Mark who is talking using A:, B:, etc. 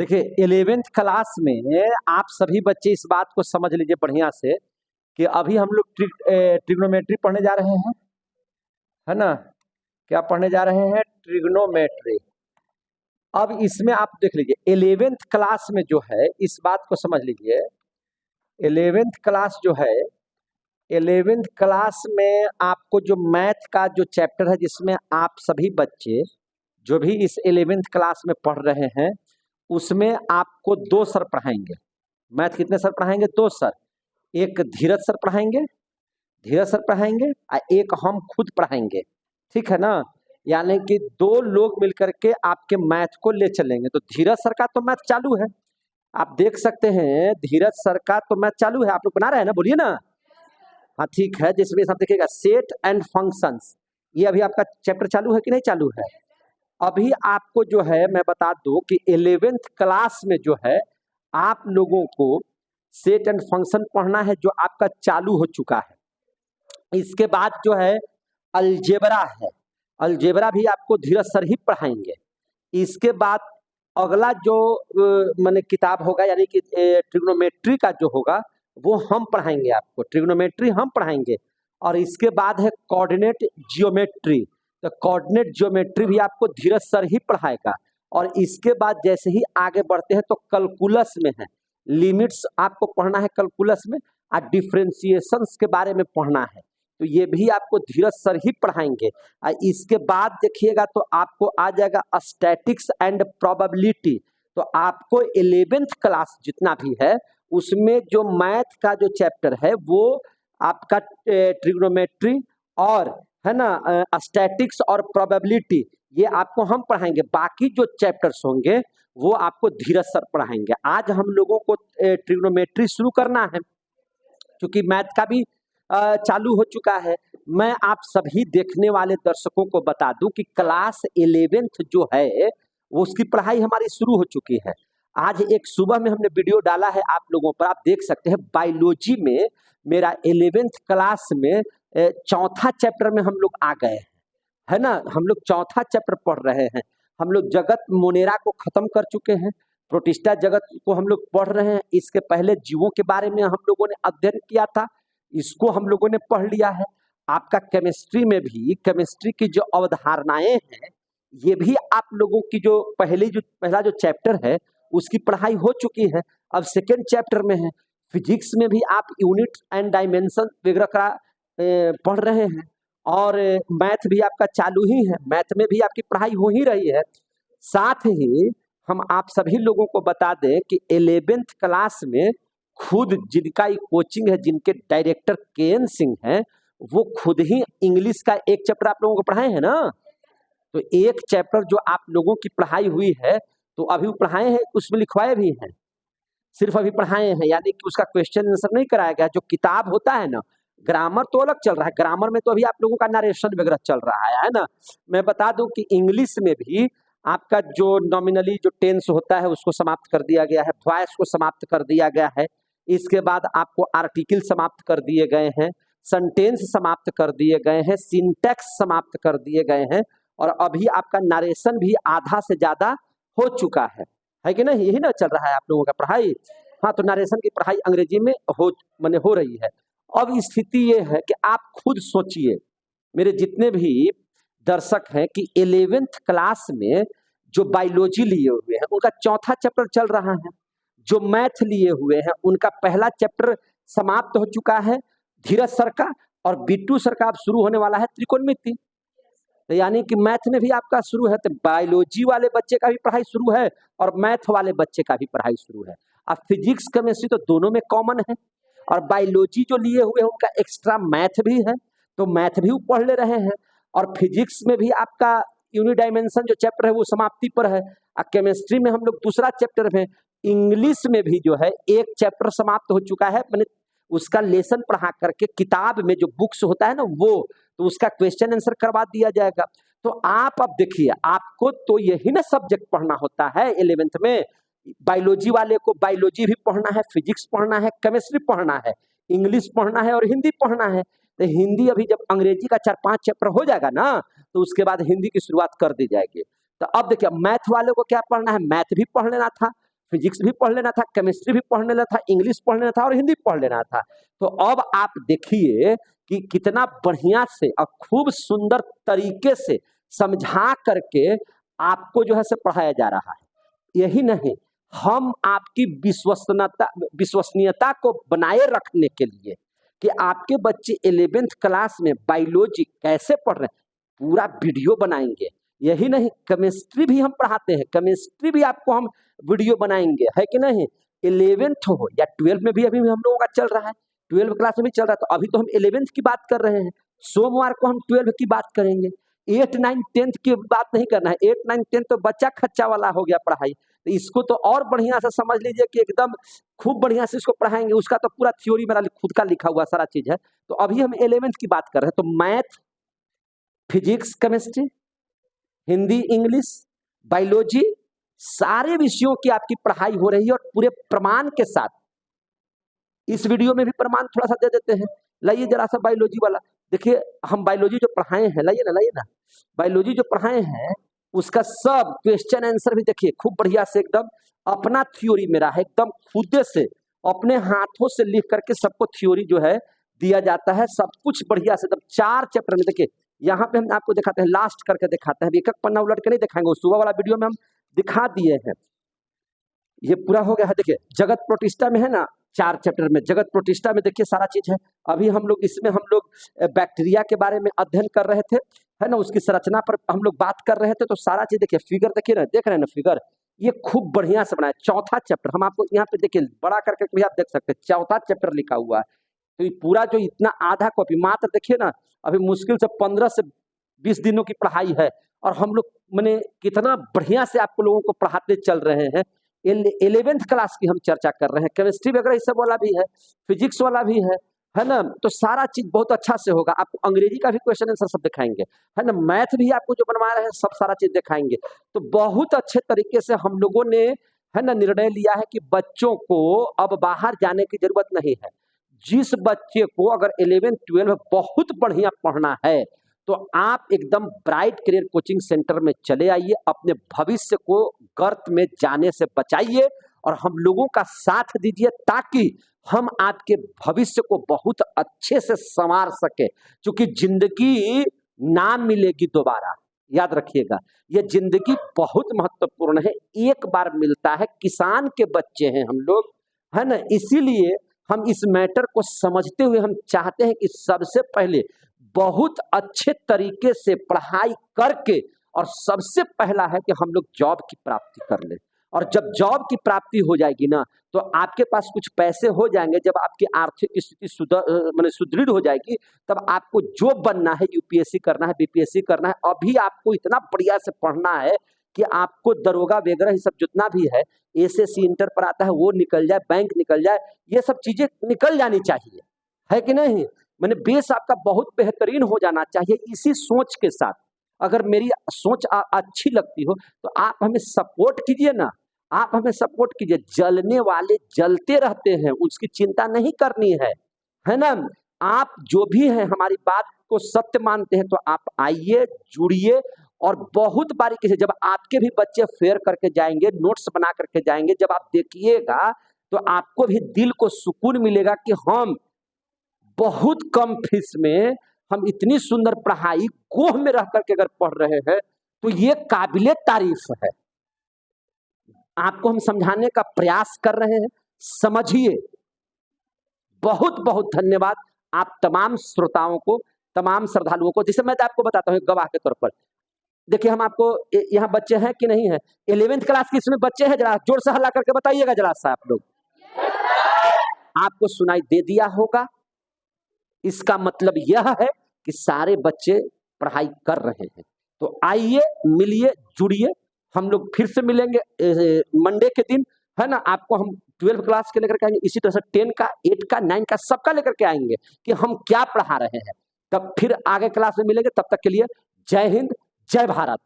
A: देखिए 11th class में आप सभी बच्चे इस बात को समझ लीजिए बढ़िया से कि अभी हम लोग ट्रिग्नोमेट्री पढ़ने जा रहे हैं, है ना। क्या पढ़ने जा रहे हैं? ट्रिग्नोमेट्री। अब इसमें आप देख लीजिए 11th क्लास में जो है, इस बात को समझ लीजिए 11th क्लास जो है, 11th क्लास में आपको जो मैथ का जो चैप्टर है, जिसमें आप सभी बच्चे जो भी इस 11th क्लास में पढ़ रहे हैं, उसमें आपको 2 सर पढ़ाएंगे। मैथ कितने सर पढ़ाएंगे? 2 सर। एक धीरज सर पढ़ाएंगे, धीरज सर पढ़ाएंगे, और एक हम खुद पढ़ाएंगे, ठीक है ना। यानी कि 2 लोग मिलकर के आपके मैथ को ले चलेंगे। तो धीरज सर का तो मैथ चालू है, आप देख सकते हैं धीरज सर का तो मैथ चालू है। आप लोग बना रहे हैं ना, बोलिए ना। हाँ ठीक है, जिसमें सब देखिएगा सेट एंड फंक्शंस, ये अभी आपका चैप्टर चालू है कि नहीं चालू है? अभी आपको जो है मैं बता दूं कि 11th क्लास में जो है आप लोगों को सेट एंड फंक्शन पढ़ना है, जो आपका चालू हो चुका है। इसके बाद जो है अलजेब्रा है, अलजेब्रा भी आपको धीरज सर ही पढ़ाएंगे। इसके बाद अगला जो माने किताब होगा, यानी कि ट्रिग्नोमेट्री का जो होगा वो हम पढ़ाएंगे आपको, ट्रिग्नोमेट्री हम पढ़ाएंगे। और इसके बाद है कोऑर्डिनेट जियोमेट्री, तो कोऑर्डिनेट जियोमेट्री भी आपको धीरज सर ही पढ़ाएगा। और इसके बाद जैसे ही आगे बढ़ते हैं तो कैलकुलस में है, लिमिट्स आपको पढ़ना है कैलकुलस में, और डिफरेंशिएशंस के बारे में पढ़ना है, तो ये भी आपको धीरज सर ही पढ़ाएंगे। और इसके बाद देखिएगा तो आपको आ जाएगा स्टैटिक्स एंड प्रोबेबिलिटी। तो आपको 11th क्लास जितना भी है उसमें जो मैथ का जो चैप्टर है वो आपका ट्रिग्नोमेट्री और है ना स्टैटिक्स और प्रोबेबिलिटी, ये आपको हम पढ़ाएंगे। बाकी जो चैप्टर्स होंगे वो आपको धीरज सर पढ़ाएंगे। आज हम लोगों को ट्रिग्नोमेट्री शुरू करना है, क्योंकि मैथ का भी चालू हो चुका है। मैं आप सभी देखने वाले दर्शकों को बता दूं कि क्लास 11th जो है वो उसकी पढ़ाई हमारी शुरू हो चुकी है। आज एक सुबह में हमने वीडियो डाला है आप लोगों पर, आप देख सकते हैं। बायोलॉजी में मेरा 11th क्लास में चौथा चैप्टर में हम लोग आ गए हैं, है ना। हम लोग चौथा चैप्टर पढ़ रहे हैं। हम लोग जगत मोनेरा को खत्म कर चुके हैं, प्रोटिस्टा जगत को हम लोग पढ़ रहे हैं। इसके पहले जीवों के बारे में हम लोगों ने अध्ययन किया था, इसको हम लोगों ने पढ़ लिया है। आपका केमिस्ट्री में भी केमिस्ट्री की जो अवधारणाएं हैं, ये भी आप लोगों की जो पहला जो चैप्टर है उसकी पढ़ाई हो चुकी है। अब सेकेंड चैप्टर में है। फिजिक्स में भी आप यूनिट एंड डायमेंशन वगैरह का पढ़ रहे हैं, और मैथ भी आपका चालू ही है, मैथ में भी आपकी पढ़ाई हो ही रही है। साथ ही हम आप सभी लोगों को बता दें कि 11th क्लास में खुद जिनका कोचिंग है, जिनके डायरेक्टर केएन सिंह हैं, वो खुद ही इंग्लिश का एक चैप्टर आप लोगों को पढ़ाए हैं ना। तो एक चैप्टर जो आप लोगों की पढ़ाई हुई है तो अभी पढ़ाए हैं, उसमें लिखवाए भी हैं, सिर्फ अभी पढ़ाए हैं, यानी कि उसका क्वेश्चन आंसर नहीं कराया गया। जो किताब होता है ना, ग्रामर तो अलग चल रहा है, ग्रामर में तो अभी आप लोगों का नरेशन वगैरह चल रहा है ना। मैं बता दूं कि इंग्लिश में भी आपका जो नॉमिनली जो टेंस होता है उसको समाप्त कर दिया गया है, वॉइस को समाप्त कर दिया गया है। इसके बाद आपको आर्टिकल समाप्त कर दिए गए हैं, सेंटेंस समाप्त कर दिए गए हैं, सिंटैक्स समाप्त कर दिए गए हैं, और अभी आपका नरेशन भी आधा से ज्यादा हो चुका है कि नहीं? यही ना चल रहा है आप लोगों का पढ़ाई। हाँ, तो नरेशन की पढ़ाई अंग्रेजी में हो रही है। अब स्थिति ये है कि आप खुद सोचिए, मेरे जितने भी दर्शक हैं, कि 11th क्लास में जो बायोलॉजी लिए हुए हैं उनका चौथा चैप्टर चल रहा है, जो मैथ लिए हुए हैं उनका पहला चैप्टर समाप्त हो चुका है धीरज सर का, और बिट्टू सर का अब शुरू होने वाला है त्रिकोणमिति। तो यानी कि मैथ में भी आपका शुरू है, तो बायोलॉजी वाले बच्चे का भी पढ़ाई शुरू है और मैथ वाले बच्चे का भी पढ़ाई शुरू है। अब फिजिक्स केमिस्ट्री तो दोनों में कॉमन है, और बायोलॉजी जो लिए हुए हैं उनका एक्स्ट्रा मैथ भी है, तो मैथ भी पढ़ ले रहे हैं। और फिजिक्स में भी आपका यूनिट डायमेंशन जो चैप्टर है वो समाप्ति पर है, और केमिस्ट्री में हम लोग दूसरा चैप्टर में। इंग्लिश में भी जो है एक चैप्टर समाप्त हो चुका है, मैंने उसका लेसन पढ़ा करके किताब में जो बुक्स होता है ना वो, तो उसका क्वेश्चन आंसर करवा दिया जाएगा। तो आप अब देखिए, आपको तो यही ना सब्जेक्ट पढ़ना होता है 11th में। बायोलॉजी वाले को बायोलॉजी भी पढ़ना है, फिजिक्स पढ़ना है, केमिस्ट्री पढ़ना है, इंग्लिश पढ़ना है और हिंदी पढ़ना है। तो हिंदी अभी जब अंग्रेजी का 4-5 चैप्टर हो जाएगा ना, तो उसके बाद हिंदी की शुरुआत कर दी जाएगी। तो अब देखिए मैथ वाले को क्या पढ़ना है, मैथ भी पढ़ लेना था, फिजिक्स भी पढ़ लेना था, केमिस्ट्री भी पढ़ लेना था, इंग्लिश पढ़ लेना था और हिंदी पढ़ लेना था। तो अब आप देखिए कि कितना बढ़िया से और खूब सुंदर तरीके से समझा करके आपको जो है से पढ़ाया जा रहा है। यही नहीं, हम आपकी विश्वसनीयता को बनाए रखने के लिए कि आपके बच्चे 11th क्लास में बायोलॉजी कैसे पढ़ रहे हैं, पूरा वीडियो बनाएंगे। यही नहीं, केमिस्ट्री भी हम पढ़ाते हैं, केमिस्ट्री भी आपको हम वीडियो बनाएंगे, है कि नहीं। 11th हो या 12 में भी अभी हम लोगों का चल रहा है, 12 क्लास में भी चल रहा है, तो अभी तो हम 11th की बात कर रहे हैं, सोमवार को हम 12 की बात करेंगे। 8, 9, 10 की बात नहीं करना है, 8, 9, 10 तो बच्चा खच्चा वाला हो गया पढ़ाई, तो इसको तो और बढ़िया से समझ लीजिए कि एकदम खूब बढ़िया से इसको पढ़ाएंगे। उसका तो पूरा थ्योरी मेरा खुद का लिखा हुआ सारा चीज है। तो अभी हम 11th की बात कर रहे हैं, तो math, physics, chemistry, Hindi, English, biology, सारे विषयों की आपकी पढ़ाई हो रही है और पूरे प्रमाण के साथ। इस वीडियो में भी प्रमाण थोड़ा सा दे देते हैं। लाइए जरा सा बायोलॉजी वाला देखिए, हम बायोलॉजी जो पढ़ाए हैं, लाइए ना, बायोलॉजी जो पढ़ाए हैं उसका सब क्वेश्चन आंसर भी देखिए खूब बढ़िया से, एकदम अपना थ्योरी मेरा है, एकदम खुद से अपने हाथों से लिख करके सबको थ्योरी जो है दिया जाता है, सब कुछ बढ़िया से एकदम 4 चैप्टर में। देखिए यहाँ पे हम आपको दिखाते हैं, लास्ट करके दिखाते हैं, एक एक पन्ना उलट के नहीं दिखाएंगे, सुबह वाला वीडियो में हम दिखा दिए हैं। ये पूरा हो गया है। देखिए जगत प्रोटिस्टा में है ना, 4 चैप्टर में जगत प्रोटिस्टा में देखिए सारा चीज है। अभी हम लोग इसमें हम लोग बैक्टीरिया के बारे में अध्ययन कर रहे थे, है ना, उसकी संरचना पर हम लोग बात कर रहे थे। तो सारा चीज देखिए, फिगर देखिए ना, देख रहे हैं ना फिगर, ये खूब बढ़िया से बनाया। चौथा चैप्टर हम आपको यहाँ पे देखिए बड़ा करके भी आप देख सकते हैं, चौथा चैप्टर लिखा हुआ है। तो ये पूरा जो इतना आधा कॉपी मात्र देखिए ना, अभी मुश्किल से 15 से 20 दिनों की पढ़ाई है और हम लोग मैंने कितना बढ़िया से आपको लोगों को पढ़ाते चल रहे हैं। 11th क्लास की हम चर्चा कर रहे हैं, केमिस्ट्री वगैरह सब वाला भी है, फिजिक्स वाला भी है ना। तो सारा चीज बहुत अच्छा से होगा। आपको अंग्रेजी का भी क्वेश्चन आंसर सब दिखाएंगे, है ना, मैथ भी आपको जो बनवा रहे हैं सब सारा चीज दिखाएंगे। तो बहुत अच्छे तरीके से हम लोगों ने, है ना, निर्णय लिया है कि बच्चों को अब बाहर जाने की जरूरत नहीं है। जिस बच्चे को अगर 11, 12 बहुत बढ़िया पढ़ना है तो आप एकदम ब्राइट करियर कोचिंग सेंटर में चले आइए, अपने भविष्य को गर्त में जाने से बचाइए और हम लोगों का साथ दीजिए, ताकि हम आपके भविष्य को बहुत अच्छे से संवार सके। क्योंकि जिंदगी ना मिलेगी दोबारा, याद रखिएगा, ये जिंदगी बहुत महत्वपूर्ण है, एक बार मिलता है। किसान के बच्चे हैं हम लोग, है ना, इसीलिए हम इस मैटर को समझते हुए हम चाहते हैं कि सबसे पहले बहुत अच्छे तरीके से पढ़ाई करके, और सबसे पहला है कि हम लोग जॉब की प्राप्ति कर ले। और जब जॉब की प्राप्ति हो जाएगी ना, तो आपके पास कुछ पैसे हो जाएंगे, जब आपकी आर्थिक स्थिति सुदृढ़ हो जाएगी, तब आपको जो बनना है, यूपीएससी करना है, बीपीएससी करना है, अभी आपको इतना बढ़िया से पढ़ना है कि आपको दरोगा वगैरह सब जितना भी है, एसएससी इंटर पर आता है वो निकल जाए, बैंक निकल जाए, ये सब चीजें निकल जानी चाहिए, है कि नहीं। मैंने बेस आपका बहुत बेहतरीन हो जाना चाहिए। इसी सोच के साथ अगर मेरी सोच अच्छी लगती हो तो आप हमें सपोर्ट कीजिए ना, आप हमें सपोर्ट कीजिए। जलने वाले जलते रहते हैं, उसकी चिंता नहीं करनी है ना। आप जो भी हैं हमारी बात को सत्य मानते हैं, तो आप आइए, जुड़िए, और बहुत बारीकी से जब आपके भी बच्चे फेयर करके जाएंगे, नोट्स बना करके जाएंगे, जब आप देखिएगा तो आपको भी दिल को सुकून मिलेगा कि हम बहुत कम फीस में हम इतनी सुंदर पढ़ाई गोह में रह करके अगर पढ़ रहे हैं, तो ये काबिले तारीफ है। आपको हम समझाने का प्रयास कर रहे हैं, समझिए। बहुत बहुत धन्यवाद आप तमाम श्रोताओं को, तमाम श्रद्धालुओं को। जिसे मैं आपको बताता हूँ गवाह के तौर पर, देखिए हम आपको, यहाँ बच्चे हैं कि नहीं है 11th क्लास के, इसमें बच्चे हैं, जरा जोर से हल्ला करके बताइएगा जरा सा आप लोग। आपको सुनाई दे दिया होगा, इसका मतलब यह है कि सारे बच्चे पढ़ाई कर रहे हैं। तो आइए, मिलिए, जुड़िए, हम लोग फिर से मिलेंगे मंडे के दिन, है ना। आपको हम 12 क्लास के लेकर के आएंगे, इसी तरह से 10 का, 8 का, 9 का सबका लेकर के आएंगे कि हम क्या पढ़ा रहे हैं। तब फिर आगे क्लास में मिलेंगे, तब तक के लिए जय हिंद, जय भारत।